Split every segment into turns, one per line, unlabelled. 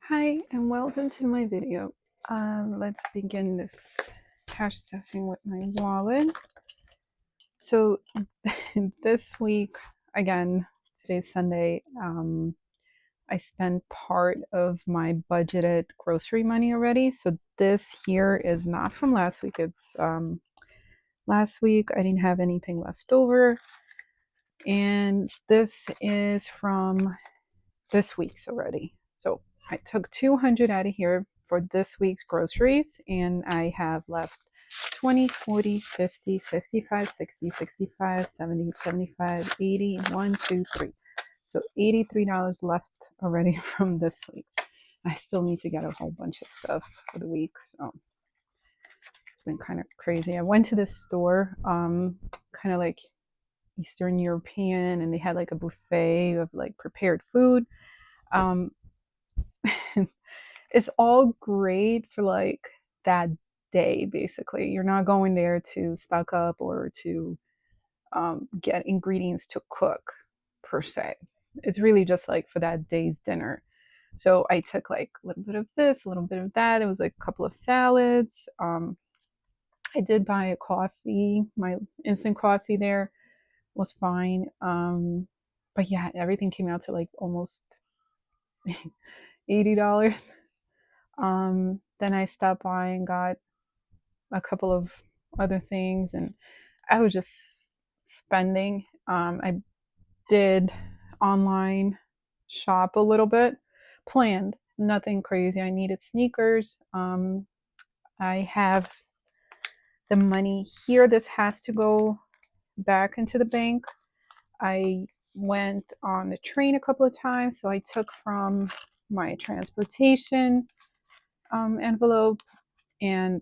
Hi and welcome to my video. Let's begin this cash stuffing with my wallet. So this week, again, today's Sunday, I spent part of my budgeted grocery money already. So this here is not from last week. It's last week I didn't have anything left over. And this is from this week's already. So I took 200 out of here for this week's groceries, and I have left 20, 40, 50, 55, 60, 65, 70, 75, 80, 1, 2, 3. So $83 left already from this week. I still need to get a whole bunch of stuff for the week, so it's been kind of crazy. I went to this store, kind of like Eastern European, and they had like a buffet of like prepared food. Um, it's all great for like that day. Basically, you're not going there to stock up or to get ingredients to cook per se. It's really just like for that day's dinner. So I took like a little bit of this, a little bit of that. It was like a couple of salads. I did buy a coffee. My instant coffee there was fine. But yeah, everything came out to like almost $80. Then I stopped by and got a couple of other things, and I was just spending. I did online shop a little bit, planned, nothing crazy. I needed sneakers. I have the money here. This has to go back into the bank. I went on the train a couple of times, so I took from my transportation envelope, and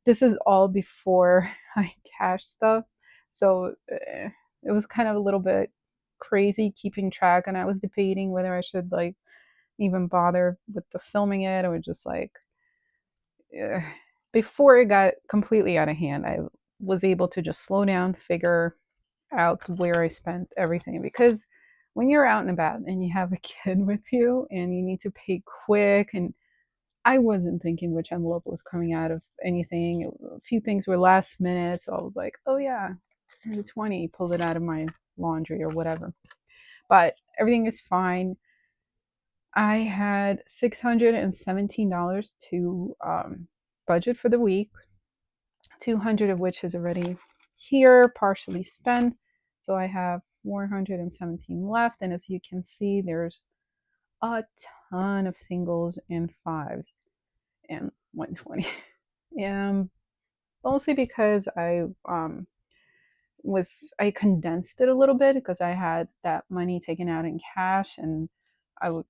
this is all before I cash stuff. So it was kind of a little bit crazy keeping track, and I was debating whether I should like even bother with the filming it or just like uh, before it got completely out of hand. I was able to just slow down, figure out where I spent everything, because when you're out and about and you have a kid with you and you need to pay quick, and I wasn't thinking which envelope was coming out of anything. A few things were last minute, so I was like, "Oh yeah, here's a 20." Pulled it out of my laundry or whatever. But everything is fine. I had $617 to budget for the week. 200 of which is already here, partially spent. So I have 417 left, and as you can see, there's a ton of singles and fives and 120. Mostly because was I condensed it a little bit because I had that money taken out in cash, and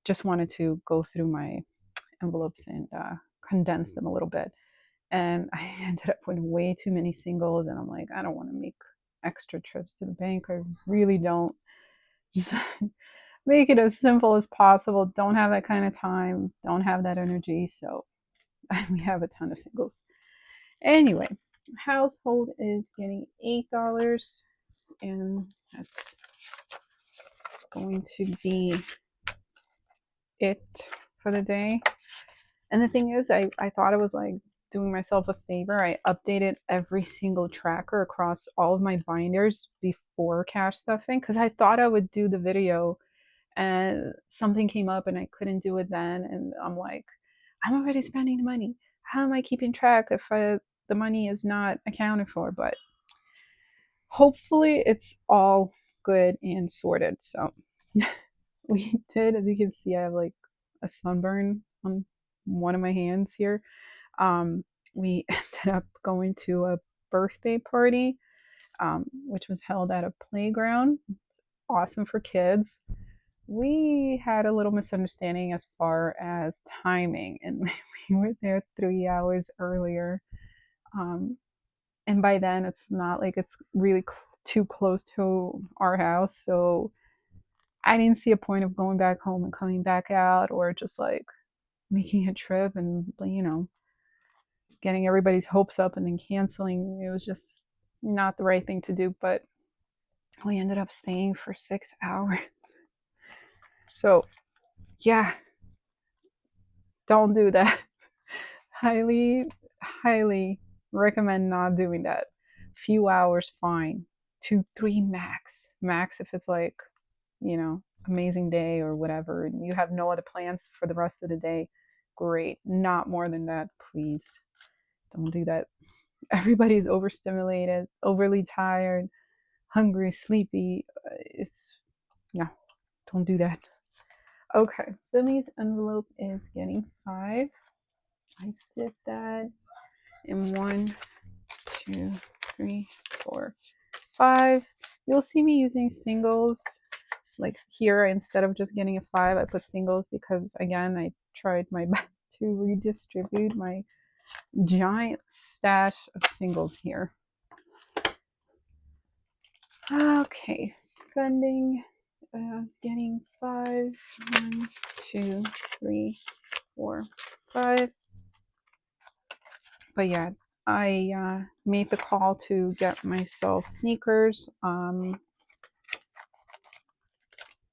just wanted to go through my envelopes and condense them a little bit. And I ended up with way too many singles, and I'm like, I don't want to make extra trips to the bank. I really don't. Just make it as simple as possible. Don't have that kind of time. Don't have that energy. So we have a ton of singles. Anyway, household is getting $8, and that's going to be it for the day. And the thing is, I thought I was like doing myself a favor. I updated every single tracker across all of my binders before cash stuffing because I thought I would do the video, and something came up and I couldn't do it then. And I'm like, I'm already spending the money. How am I keeping track if the money is not accounted for? But hopefully it's all good and sorted. So we did, as you can see, I have like a sunburn on one of my hands here. We ended up going to a birthday party, which was held at a playground. It's awesome for kids. We had a little misunderstanding as far as timing, and we were there 3 hours earlier. Um, and by then, it's not like it's really too close to our house, so I didn't see a point of going back home and coming back out, or just like making a trip and getting everybody's hopes up and then canceling. It was just not the right thing to do, but we ended up staying for 6 hours. So yeah, Don't do that. Highly, highly recommend not doing that. Few hours, fine. 2, 3 max. Max if it's like, amazing day or whatever, and you have no other plans for the rest of the day. Great. Not more than that, please. Don't do that. Everybody's overstimulated, overly tired, hungry, sleepy. It's, no, don't do that. Okay, Billy's envelope is getting 5. I did that in 1, 2, 3, 4, 5. You'll see me using singles like here. Instead of just getting a 5, I put singles because again, I tried my best to redistribute my giant stash of singles here. Okay, spending is getting 5. 1, 2, 3, 4, 5. But yeah, I made the call to get myself sneakers.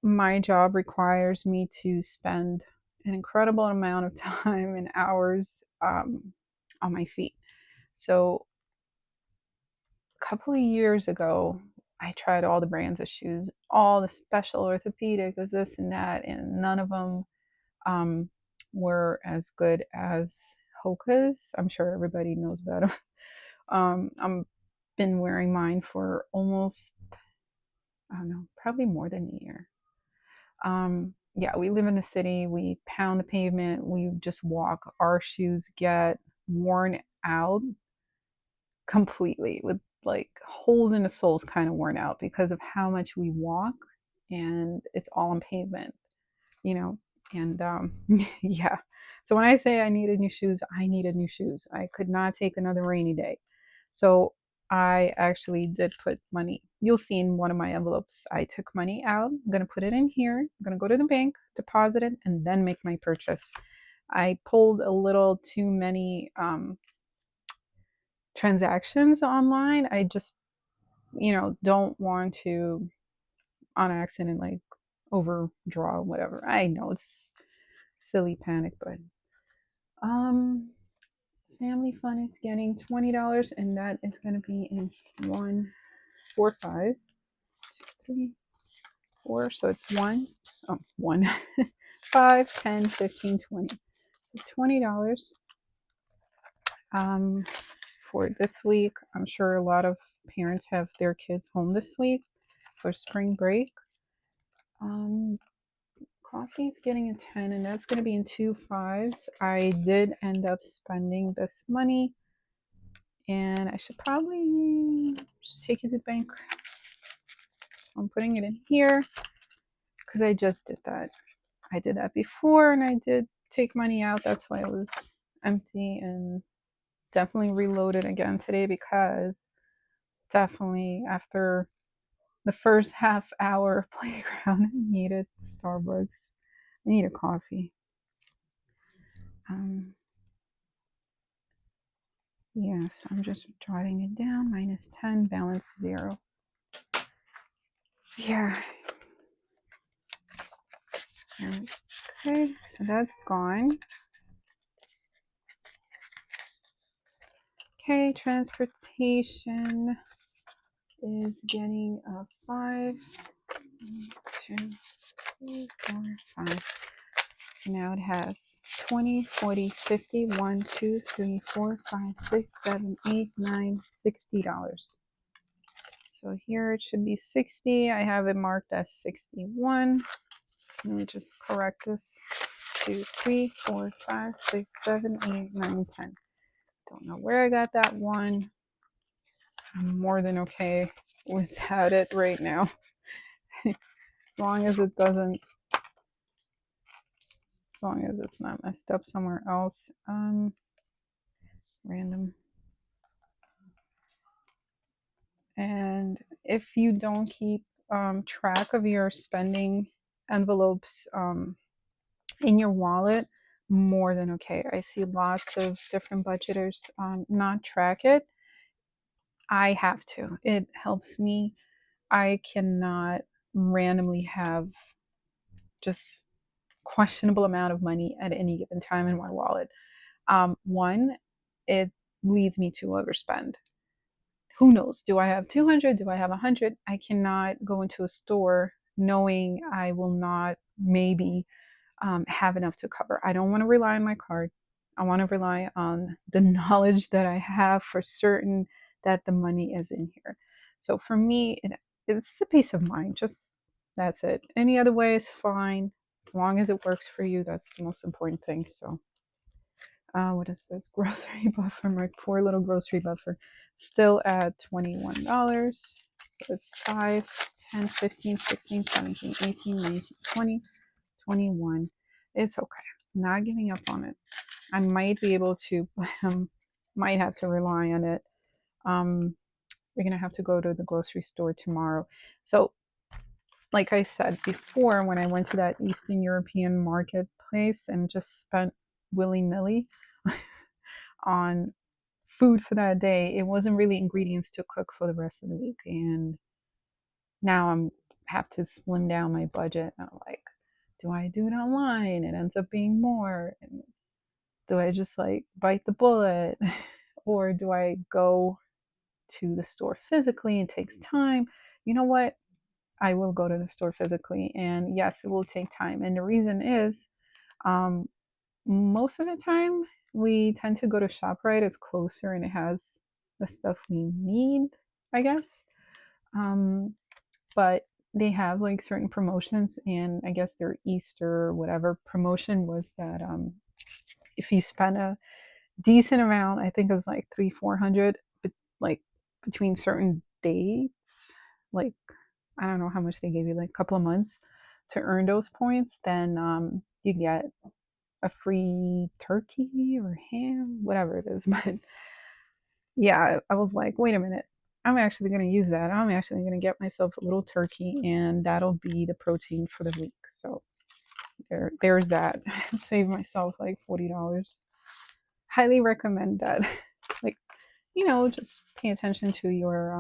My job requires me to spend an incredible amount of time and hours on my feet. So a couple of years ago, I tried all the brands of shoes, all the special orthopedic, this and that, and none of them um, were as good as Hoka's. I'm sure everybody knows about them. I've been wearing mine for almost, I don't know, probably more than a year. Yeah, we live in the city. We pound the pavement. We just walk. Our shoes get worn out completely with like holes in the soles kind of worn out because of how much we walk, and it's all on pavement, you know. And yeah. So when I say I needed new shoes, I needed new shoes. I could not take another rainy day. So I actually did put money. You'll see in one of my envelopes, I took money out. I'm going to put it in here. I'm going to go to the bank, deposit it, and then make my purchase. I pulled a little too many transactions online. I just, don't want to on accident like overdraw whatever. I know it's silly panic, but um family fun is getting $20, and that is going to be in 1, 4, 5, 2, 3, 4. So it's 1, 5, 10, 15, 20. So $20 um, for this week. I'm sure a lot of parents have their kids home this week for spring break. Coffee's getting a 10, and that's going to be in 2 5s. I did end up spending this money, and I should probably just take it to the bank. So I'm putting it in here because I just did that. I did that before, and I did take money out. That's why it was empty, and definitely reloaded again today because definitely after the first half hour of playground, I needed Starbucks. I need a coffee. Yeah, so I'm just jotting it down. -10, balance 0. Yeah. Okay, so that's gone. Okay, transportation is getting a 5. 1, 2, 3, 4, 5. So now it has 20, 40, 50, 1, 2, 3, 4, 5, 6, 7, 8, 9, $60. So here it should be 60. I have it marked as 61. Let me just correct this. 2, 3, 4, 5, 6, 7, 8, 9, 10. Don't know where I got that one. I'm more than okay without it right now. As long as it doesn't, as long as it's not messed up somewhere else. Random. And if you don't keep track of your spending envelopes in your wallet, more than okay. I see lots of different budgeters not track it. I have to. It helps me. I cannot randomly have just questionable amount of money at any given time in my wallet. One, it leads me to overspend. Who knows? Do I have 200? Do I have 100? I cannot go into a store knowing I will not maybe have enough to cover. I don't want to rely on my card. I want to rely on the knowledge that I have for certain that the money is in here. So for me, it's a peace of mind. Just that's it. Any other way is fine. As long as it works for you, that's the most important thing. So, what is this grocery buffer? My poor little grocery buffer. Still at $21. So it's 5, 10, 15, 16, 17, 18, 19, 20, 21. It's okay. Not giving up on it. I might be able to, might have to rely on it. We're gonna have to go to the grocery store tomorrow. So, like I said before, when I went to that Eastern European marketplace and just spent willy nilly on food for that day, it wasn't really ingredients to cook for the rest of the week. And now I'm have to slim down my budget. And I'm like, do I do it online? It ends up being more. And do I just like bite the bullet? Or do I go to the store physically? It takes time. You know what? I will go to the store physically. And yes, it will take time. And the reason is um, most of the time we tend to go to ShopRite. It's closer and it has the stuff we need, I guess. But they have like certain promotions, and I guess their Easter or whatever promotion was that if you spend a decent amount, I think it was like 300-400, but like between certain days, like I don't know how much they gave you, like a couple of months to earn those points, then you get a free turkey or ham, whatever it is. But yeah, I was like, wait a minute. I'm actually going to use that. I'm actually going to get myself a little turkey, and that'll be the protein for the week. So there's that. Save myself like $40. Highly recommend that. Like, just pay attention to your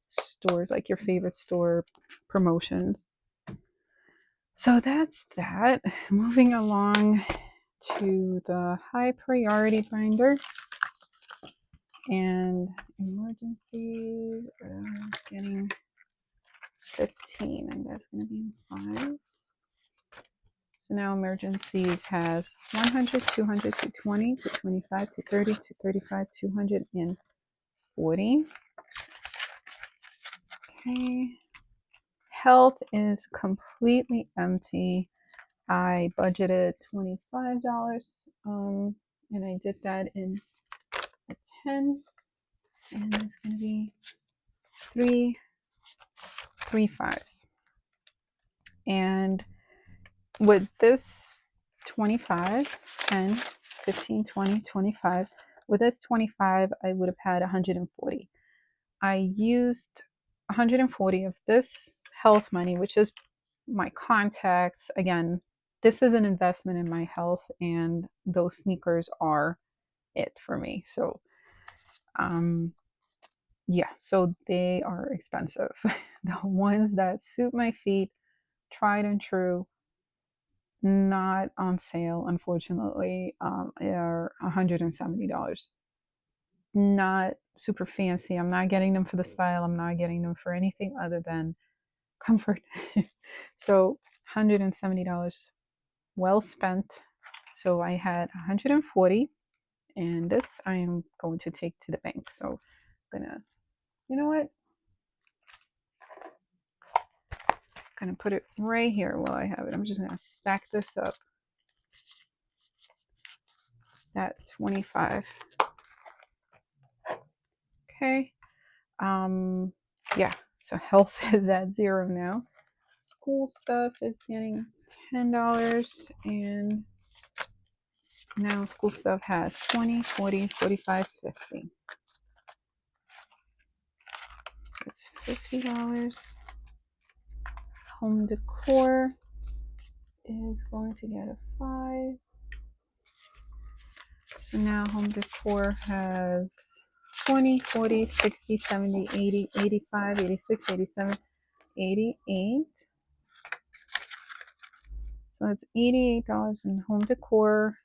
stores, like your favorite store promotions. So that's that. Moving along to the high priority binder and emergency. Getting 15, and that's going to be in fives. So now emergencies has 100, 200, 220, 225, 230, 235, 240. Okay. Health is completely empty. I budgeted $25, and I did that in a 10, and it's going to be three fives. And with this 25, 10, 15, 20, 25, with this 25, I would have had 140. I used 140 of this health money, which is my contacts. Again, this is an investment in my health, and those sneakers are it for me. So, yeah, so they are expensive. The ones that suit my feet, tried and true, not on sale, unfortunately, are $170. Not super fancy. I'm not getting them for the style. I'm not getting them for anything other than comfort. So $170 well spent. So I had 140, and this I am going to take to the bank. So I'm gonna, you know what? I'm gonna put it right here while I have it. I'm just gonna stack this up. At 25. Okay. Yeah. So health is at 0 now. School stuff is getting $10, and now school stuff has 20, 40, 45, 50. So it's $50. Home decor is going to get a 5. So now home decor has 20, 40, 60, 70, 80, 85, 86, 87, 88. So it's $88 in home decor.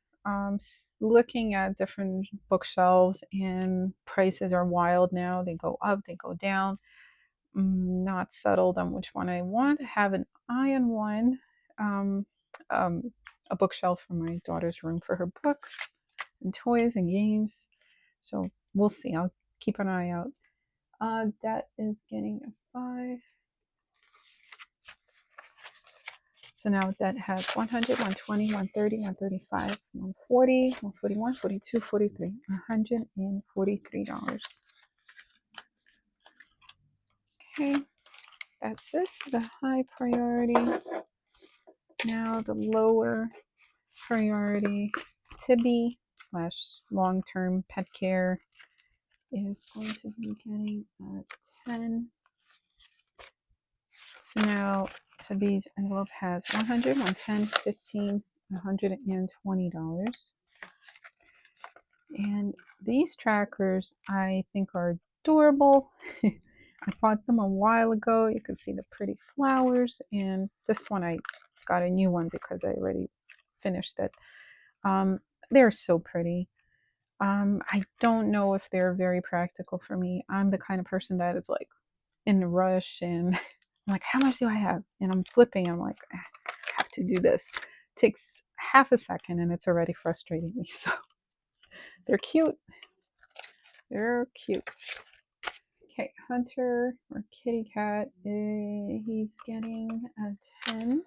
Looking at different bookshelves, and prices are wild now. They go up, they go down. Not settled on which one I want. I have an eye on one, um, um, a bookshelf for my daughter's room for her books and toys and games. So we'll see. I'll keep an eye out. That is getting a 5. So now that has 100, 120, 130, 135, 140, 141, 42, 43, $143. Okay, that's it for the high priority. Now the lower priority, Tibi slash long-term pet care, is going to be getting a 10. So now Tibi's envelope has 100, 110, 15, $120. And these trackers I think are adorable. I bought them a while ago. You can see the pretty flowers, and this one I got a new one because I already finished it. They're so pretty. I don't know if they're very practical for me. I'm the kind of person that is like in a rush, and I'm like, how much do I have? And I'm flipping. I'm like, I have to do this. It takes half a second, and it's already frustrating me. So they're cute. They're cute. Okay, Hunter or Kitty Cat, he's getting a 10.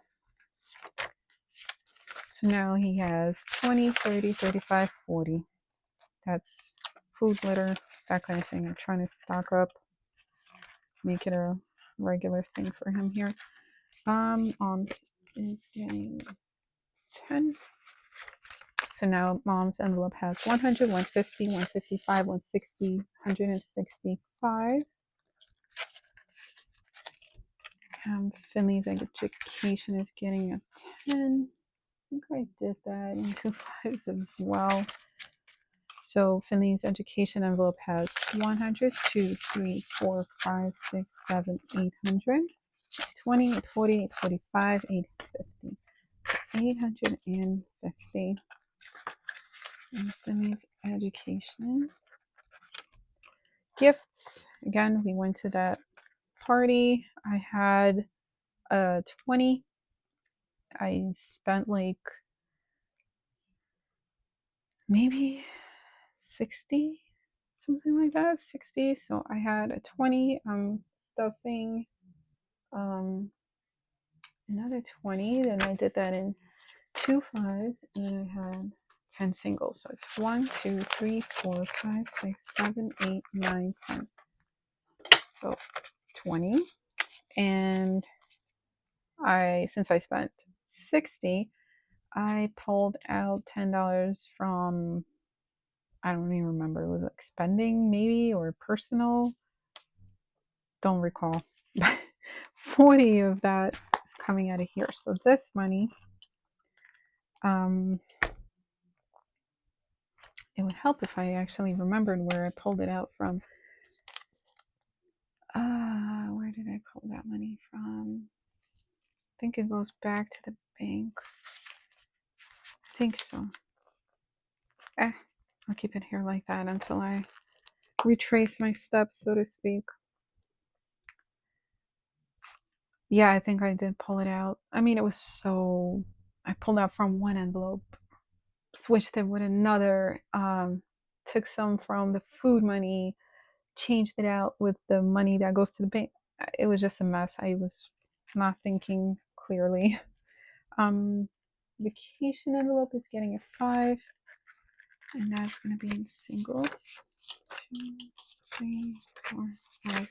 So now he has 20, 30, 35, 40. That's food litter, that kind of thing. I'm trying to stock up, make it a regular thing for him here. Mom's is getting 10. So now Mom's envelope has 100, 150, 155, 160, 165. Finley's education is getting a 10. I think I did that in 2 5s as well. So Finley's education envelope has 100, 2, 3, 4, 5, 6, 7, 800, 20, 840, 845, 850. 850. And Finley's education. Gifts. Again, we went to that party. I had a 20. I spent like maybe 60, something like that, 60. So I had a 20. Stuffing another 20. Then I did that in 2 5s, and I had 10 singles. So it's 1, 2, 3, 4, 5, 6, 7, 8, 9, 10. So 20. And since I spent 60, I pulled out $10 from, I don't even remember, it was like spending maybe, or personal, don't recall. 40 of that is coming out of here. So this money, it would help if I actually remembered where I pulled it out from. Where did I pull that money from? I think it goes back to the bank. I think so. I'll keep it here like that until I retrace my steps, so to speak. Yeah, I think I did pull it out. I mean, it was so. I pulled out from one envelope, switched it with another, took some from the food money, changed it out with the money that goes to the bank. It was just a mess. I was not thinking clearly. Vacation envelope is getting a 5, and that's going to be in singles. 2, 3, 4, 5.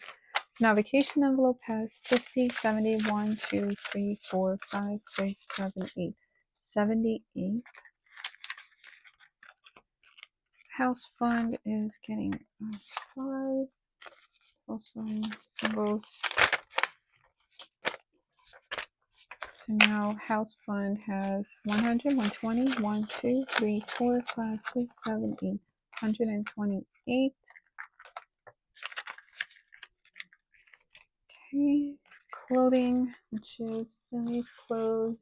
So now vacation envelope has 50, 70, 1, 2, 3, 4, 5, 6, 7, 8. 78. House fund is getting a 5. It's also singles. So now house fund has 100, 120, 1, 2, 3, 4, 5, 6, 7, 8. 128. Okay. Clothing, which is Finley's clothes.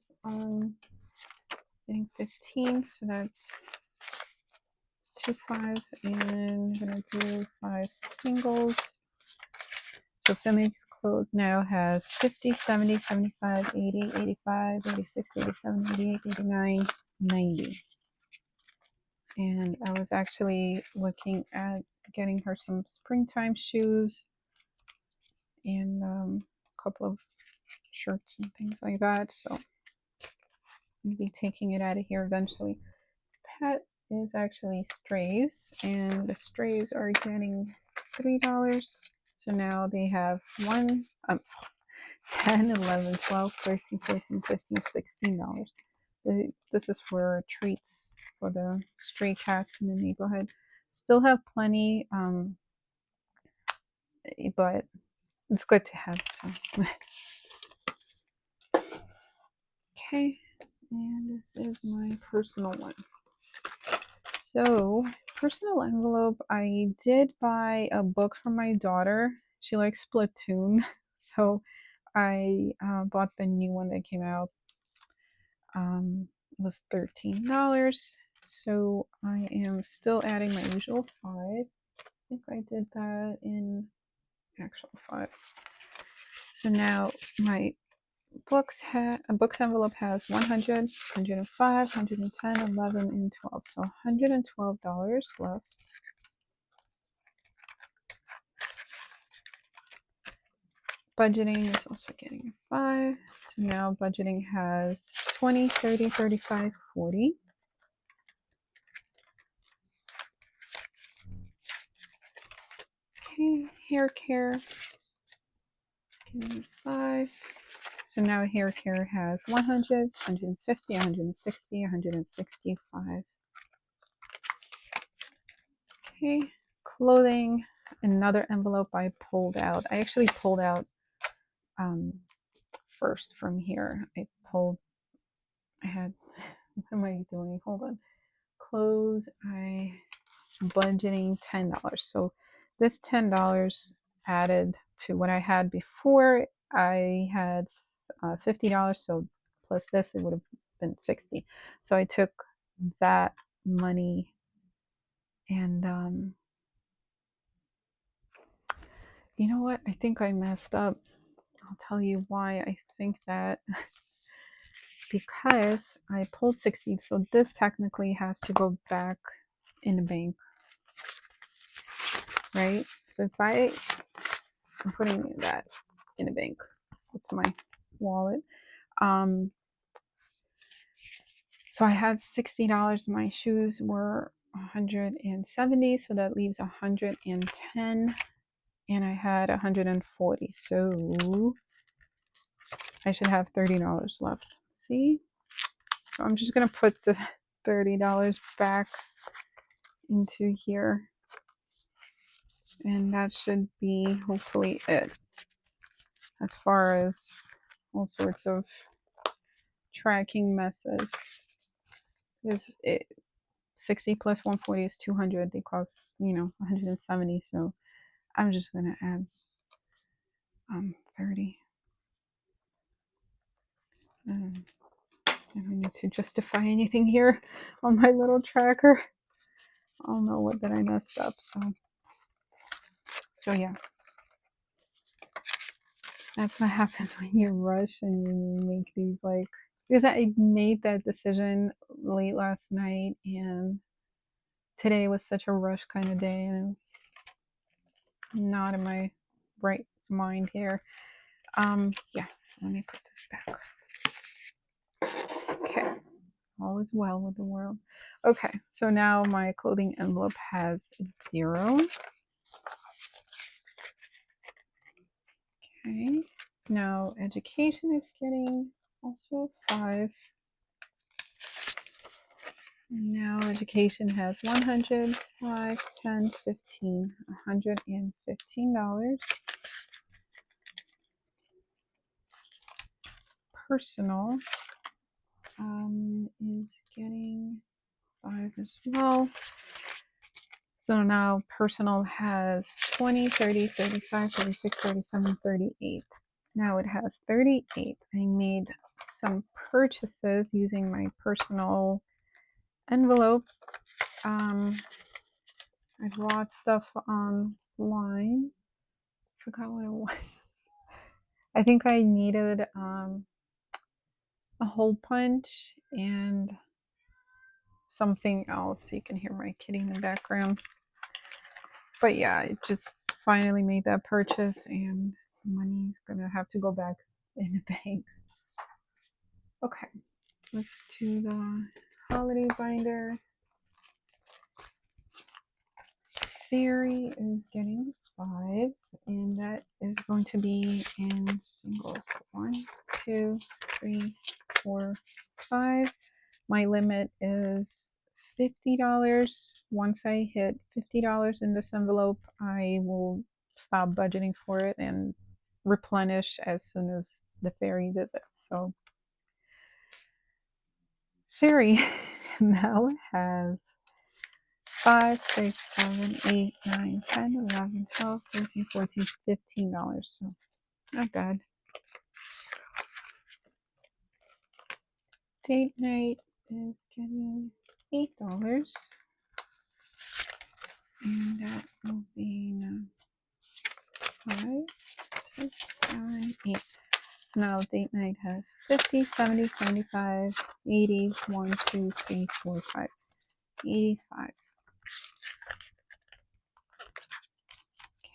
getting 15, so that's 2 5s, and I'm gonna do 5 singles. So Family's Clothes now has 50, 70, 75, 80, 85, 86, 87, 88, 89, 90. And I was actually looking at getting her some springtime shoes and a couple of shirts and things like that. So I'm going to be taking it out of here eventually. Pet is actually Strays, and the Strays are getting $3. So now they have 10, 11, 12, 13, 14, 15, $16. This is for treats for the stray cats in the neighborhood. Still have plenty, but it's good to have. So. Okay, and this is my personal one. So, personal envelope, I did buy a book for my daughter. She likes Splatoon, so I bought the new one that came out. It was $13. So I am still adding my usual 5. I think I did that in actual 5. So now my books envelope has 100, 105, 110, 11, and 12. So $112 left. Budgeting is also getting a 5. So now budgeting has 20, 30, 35, 40. Okay, hair care, getting a 5. So now hair care has 100, 150, 160, 165. Okay, clothing, another envelope I pulled out. I actually pulled out first from here. I had, what am I doing? Hold on. Clothes, I'm budgeting $10. So this $10 added to what I had before. I had $50, so plus this, it would have been 60. So I took that money and you know what? I think I messed up. I'll tell you why I think that. Because I pulled 60, so this technically has to go back in the bank, right? So if I'm putting that in the bank, it's my wallet. So I had $60. My shoes were 170, so that leaves 110, and I had 140. So I should have $30 left. See? So I'm just gonna put the $30 back into here, and that should be hopefully it. As far as all sorts of tracking messes, is it 60 plus 140 is 200. They cost 170. So I'm just gonna add 30. I don't need to justify anything here on my little tracker. I don't know what that I messed up. So yeah, that's what happens when you rush and you make these because I made that decision late last night, and today was such a rush kind of day, and it was not in my right mind here. Yeah, so let me put this back. Okay, all is well with the world. Okay, so now my clothing envelope has 0. Okay, now education is getting also 5. And now education has 100, 5, 10, 15, $115. Personal is getting 5 as well. So now personal has 20, 30, 35, 36, 37, 38. Now it has 38. I made some purchases using my personal envelope. I bought stuff online. Forgot what it was. I think I needed a hole punch and something else. You can hear my kitty in the background. But yeah, I just finally made that purchase and money's gonna have to go back in the bank. Okay, let's do the holiday binder. Fairy is getting 5, and that is going to be in singles. 1, 2, 3, 4, 5. My limit is $50. Once I hit $50 in this envelope, I will stop budgeting for it and replenish as soon as the fairy visits. So fairy now has 5, 6, 7, 8, 9, 10, 11, 12, 13, 14, $15. So not bad. Date night is getting $8. And that will be 5, 6, 7, 8. So now date night has 50, 70, 75, 80, 1, 2, 3, 4, 5, 85.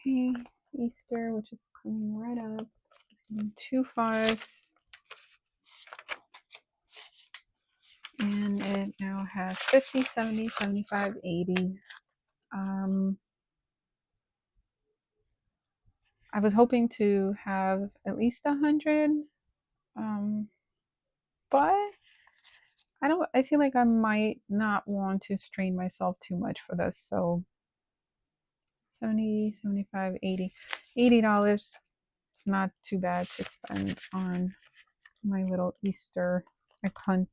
Okay, Easter, which is coming right up, is getting 2 5s. And it now has 50, 70, 75, 80. I was hoping to have at least 100, but I feel like I might not want to strain myself too much for this. So 70, 75, 80. $80, not too bad to spend on my little Easter egg hunt.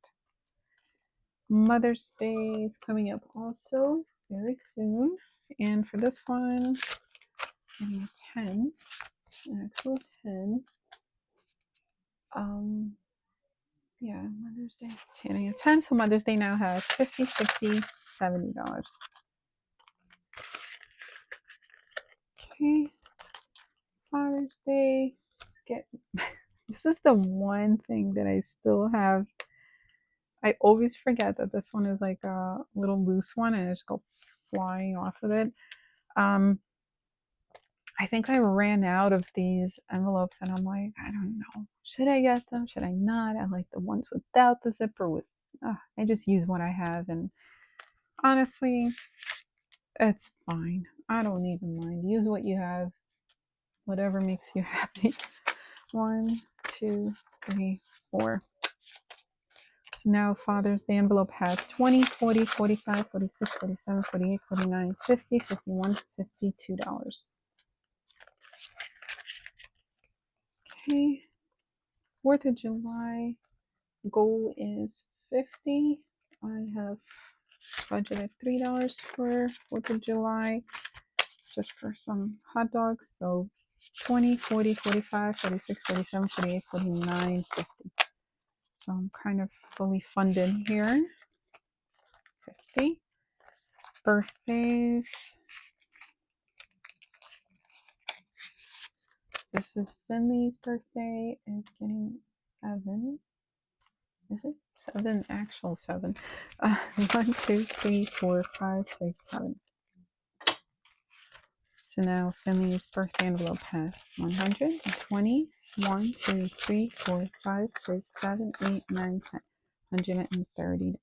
Mother's Day is coming up also very soon. And for this one, getting a 10, an actual 10. Yeah, Mother's Day, getting a 10. So Mother's Day now has 50, 60, $70. Okay, Father's Day. Let's get this is the one thing that I still have. I always forget that this one is like a little loose one and I just go flying off of it. I think I ran out of these envelopes and I'm like, I don't know. Should I get them? Should I not? I like the ones without the zipper. I just use what I have, and honestly, it's fine. I don't even mind. Use what you have. Whatever makes you happy. 1, 2, 3, 4. So now Father's Day envelope has 20, 40, 45, 46, 47, 48, 49, 50, 51, $52. Okay. 4th of July goal is 50. I have budgeted $3 for 4th of July just for some hot dogs. So 20, 40, 45, 46, 47, 48, 49, 50. So I'm kind of fully funded here. 50. Birthdays. This is Finley's birthday. Is getting 7. Is it? 7, actual 7. 1, 2, 3, 4, 5, 6, 7. So now Finley's birthday envelope has 120, 1, 2, 3, 4, 5, 6, 7, 8, 9, 10, $130.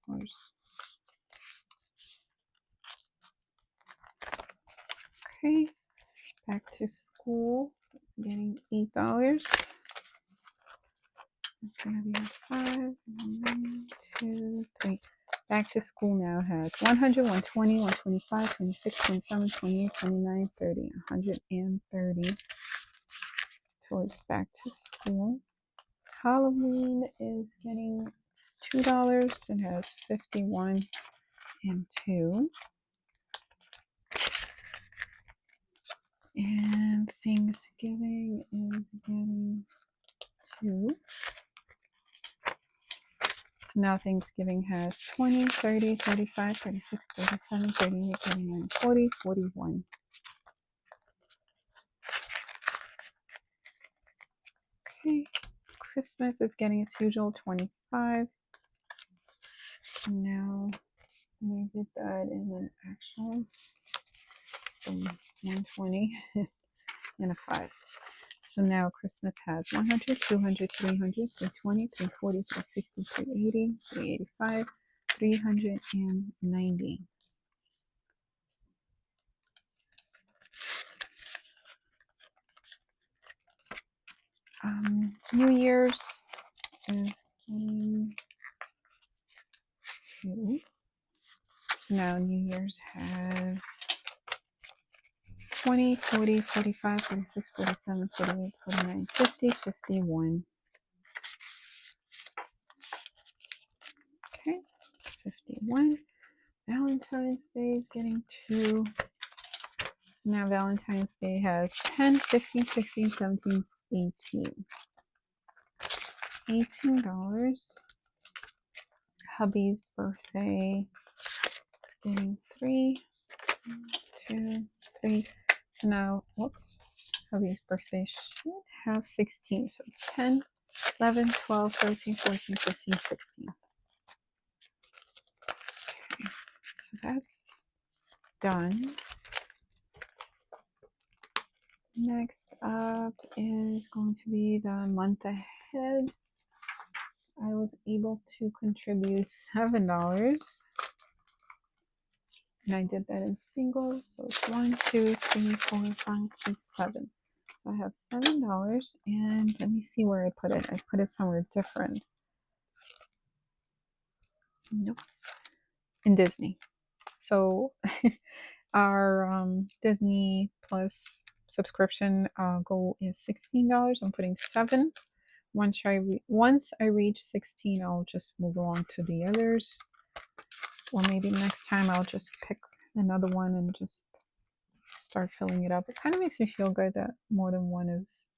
Okay, back to school. It's getting $8. It's gonna be a 5, 1, 2, 3. Back to school now has 100, 120, 125, 26, 27, 28, 29, 30, $130 towards back to school. Halloween is getting $2. It has 51 and 2. And Thanksgiving is getting 2. So now Thanksgiving has 20, 30, 35, 36, 37, 38, 39, 40, 41. Okay. Christmas is getting its usual 25. So now I did that in an actual 120 and a 5. So now Christmas has 100, 200, 300, 320, 340, 360, 380, 385, 390. New Year's is getting 2. So now New Year's has 20, 40, 45, 46, 47, 48, 49, 50, 51. Okay, 51. Valentine's Day is getting 2. So now Valentine's Day has 10, 15, 16, 17, 18. $18. Hubby's birthday is getting 3, 2, 3. So now, whoops, hubby's birthday should have 16. So 10, 11, 12, 13, 14, 15, 16. Okay, so that's done. Next up is going to be the month ahead. I was able to contribute $7. And I did that in singles. So it's 1, 2, 3, 4, 5, 6, 7. So I have $7. And let me see where I put it. I put it somewhere different. Nope. In Disney. So our Disney Plus subscription goal is $16. I'm putting 7. Once I reach 16, I'll just move along to the others. Or maybe next time I'll just pick another one and just start filling it up. It kind of makes me feel good that more than one is,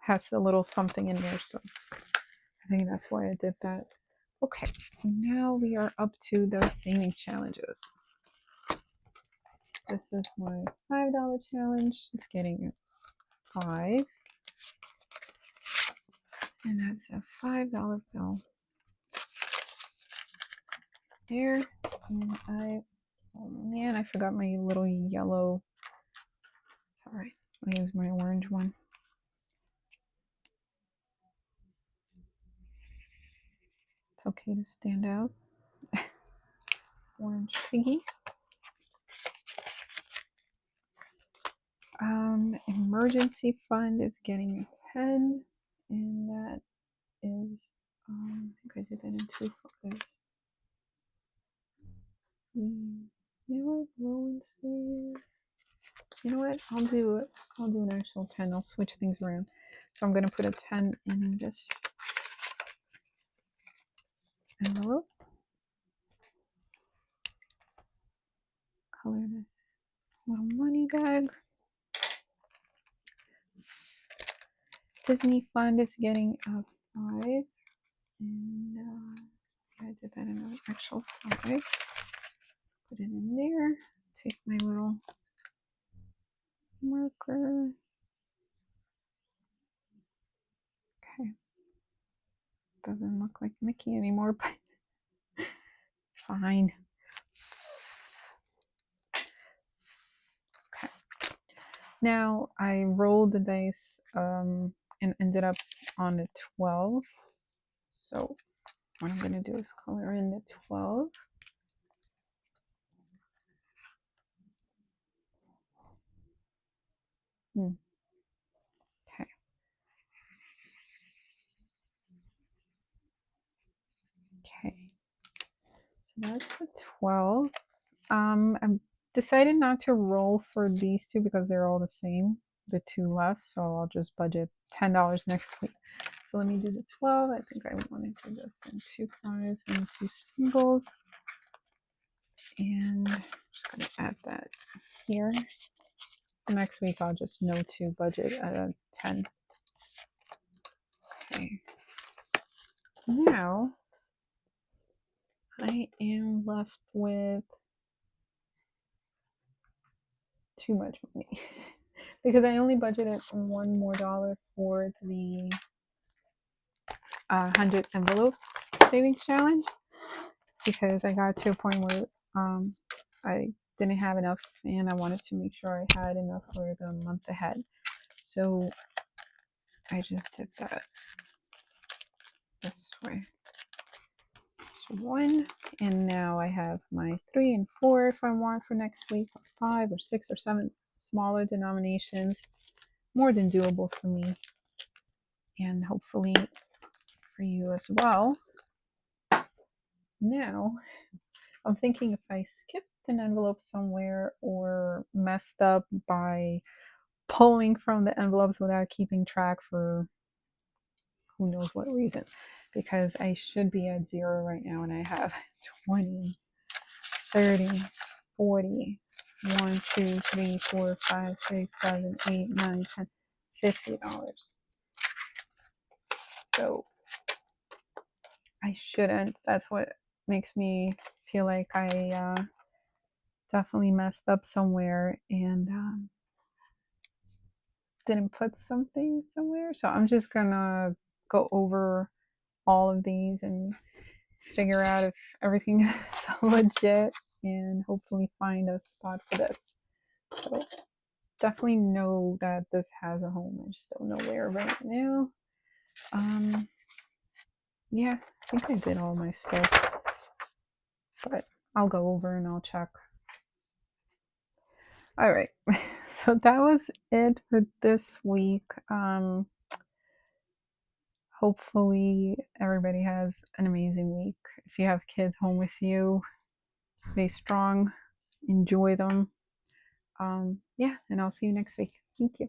has a little something in there. So I think that's why I did that. Okay, so now we are up to the saving challenges. This is my $5 challenge. It's getting 5. And that's a $5 bill. There. And oh man, I forgot my little yellow. It's alright. I'll use my orange one. It's okay to stand out. Orange piggy. Emergency fund is getting a 10, and that is I think I did that in 2 photos. You know what? Roll and save. You know what? I'll do an actual 10. I'll switch things around. So I'm gonna put a 10 in this envelope. Color this little money bag. Disney fund is getting a 5, and I did that in an actual 5. Put it in there. Take my little marker. Okay. Doesn't look like Mickey anymore, but it's fine. Okay. Now I rolled the dice and ended up on a 12. So what I'm going to do is color in the 12. Okay. Okay. So that's the 12. I've decided not to roll for these two because they're all the same, the 2 left. So I'll just budget $10 next week. So let me do the 12. I think I want to do this in 2 5s and 2 singles. And I'm just going to add that here. So next week I'll just know to budget at a 10. Okay. Now I am left with too much money because I only budgeted one more dollar for the 100 envelope savings challenge because I got to a point where I didn't have enough and I wanted to make sure I had enough for the month ahead. So I just did that this way. So one, and now I have my 3 and 4 if I want for next week, or 5 or 6 or 7 smaller denominations. More than doable for me, and hopefully for you as well. Now, I'm thinking if I skipped an envelope somewhere or messed up by pulling from the envelopes without keeping track for who knows what reason, because I should be at 0 right now and I have 20, 30, 40, 1, 2, 3, 4, 5, 6, 7, 8, 9, 10, $50. So I shouldn't. That's what makes me feel like I definitely messed up somewhere and didn't put something somewhere. So I'm just gonna go over all of these and figure out if everything is legit and hopefully find a spot for this. So definitely know that this has a home. I just don't know where right now. Yeah, I think I did all my stuff, but I'll go over and I'll check. All right. So that was it for this week. Hopefully everybody has an amazing week. If you have kids home with you, stay strong, enjoy them. Yeah, and I'll see you next week. Thank you.